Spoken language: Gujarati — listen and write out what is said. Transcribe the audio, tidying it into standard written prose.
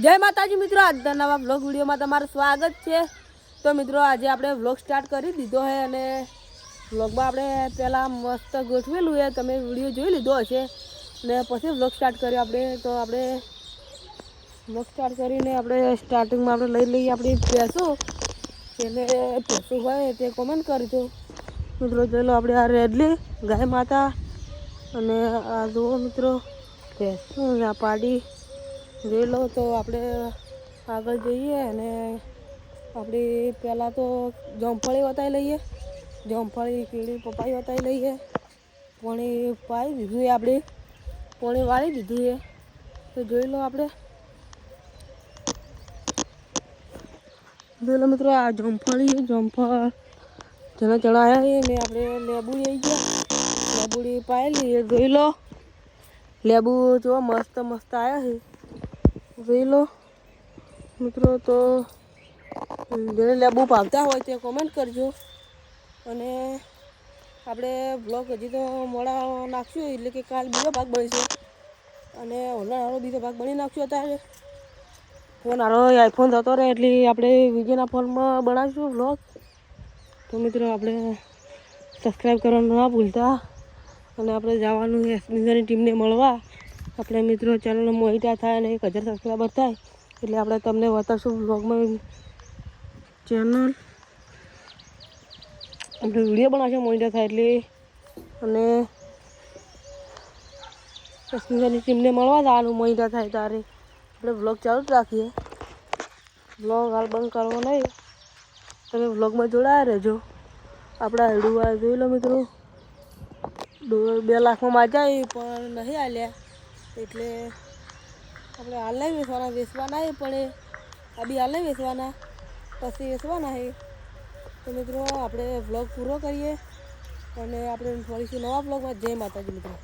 જય માતાજી મિત્રો, આજના નવા વ્લોગ વિડીયોમાં તમારું સ્વાગત છે। તો મિત્રો આજે આપણે વ્લોગ સ્ટાર્ટ કરી દીધો છે અને વ્લોગમાં આપણે પહેલાં મસ્ત ગોઠવેલું છે, તમે વિડીયો જોઈ લીધો હશે ને પછી વ્લોગ સ્ટાર્ટ કર્યો આપણે। તો આપણે વ્લોગ સ્ટાર્ટ કરીને આપણે સ્ટાર્ટિંગમાં આપણે લઈ લઈએ આપણી ભેંસો, જેને ભેંસો હોય તે કોમેન્ટ કરજો મિત્રો। ચાલો આપણે આ રેડલી ગાય માતા અને આ જુઓ મિત્રો ભેંસો આ પાડી જોઈ લો। તો આપણે આગળ જઈએ અને આપણી પહેલાં તો જામફળી વતાવી લઈએ, જામફળી કીડી પપાઈ વતાવી લઈએ, પાણી પાઈ દીધું છે, આપણે પાણી વાળી દીધું છે। તો જોઈ લો આપણે જોઈ લો મિત્રો આ જામફળી જામફળ જેના ચણાયા છે ને આપણે લેબુડી આવી ગયા, લેબુડી પાઈ લઈએ। જોઈ લો લેબુ જો મસ્ત મસ્ત આવ્યા છે, જોઈ લો મિત્રો। તો જેને લેબુ ભાવતા હોય તે કોમેન્ટ કરજો અને આપણે બ્લોગ હજી તો મોડા નાખશું, એટલે કે કાલ બીજો ભાગ બનશે અને ઓલાનો બીજો ભાગ બની નાખશું। અત્યારે ફોન હારો આઈફોન થતો રહે એટલે આપણે વિજયના ફોનમાં બનાવીશું બ્લોગ। તો મિત્રો આપણે સબસ્ક્રાઈબ કરવાનું ના ભૂલતા અને આપણે જવાનું છે એસબીની ટીમને મળવા। આપણે મિત્રો ચેનલનો મોનિટર થાય અને 1000 સબસ્ક્રાઈબર થાય એટલે આપણે તમને બતાવશું બ્લોગમાં ચેનલ આપણે વિડીયો બનાવશું મોનિટર થાય એટલે। અને એસબીની ટીમને મળવા જવાનું મોનિટર થાય ત્યારે આપણે બ્લોગ ચાલુ જ રાખીએ, બ્લોગ હાલ બંધ કરવો નહીં, તમે બ્લોગમાં જોડાયા રહેજો। આપણા હેડુઆ જોઈ લો મિત્રો 2 લાખમાં માજાય પણ નહીં આલ્યા, એટલે આપણે હાલ નહીં વેચવાના, વેચવાના એ પડે આ બી હાલ નહીં વેચવાના, પછી વેચવાના છે। તો મિત્રો આપણે વ્લોગ પૂરો કરીએ અને આપણે ફરીશું નવા બ્લોગમાં। જય માતાજી મિત્રો।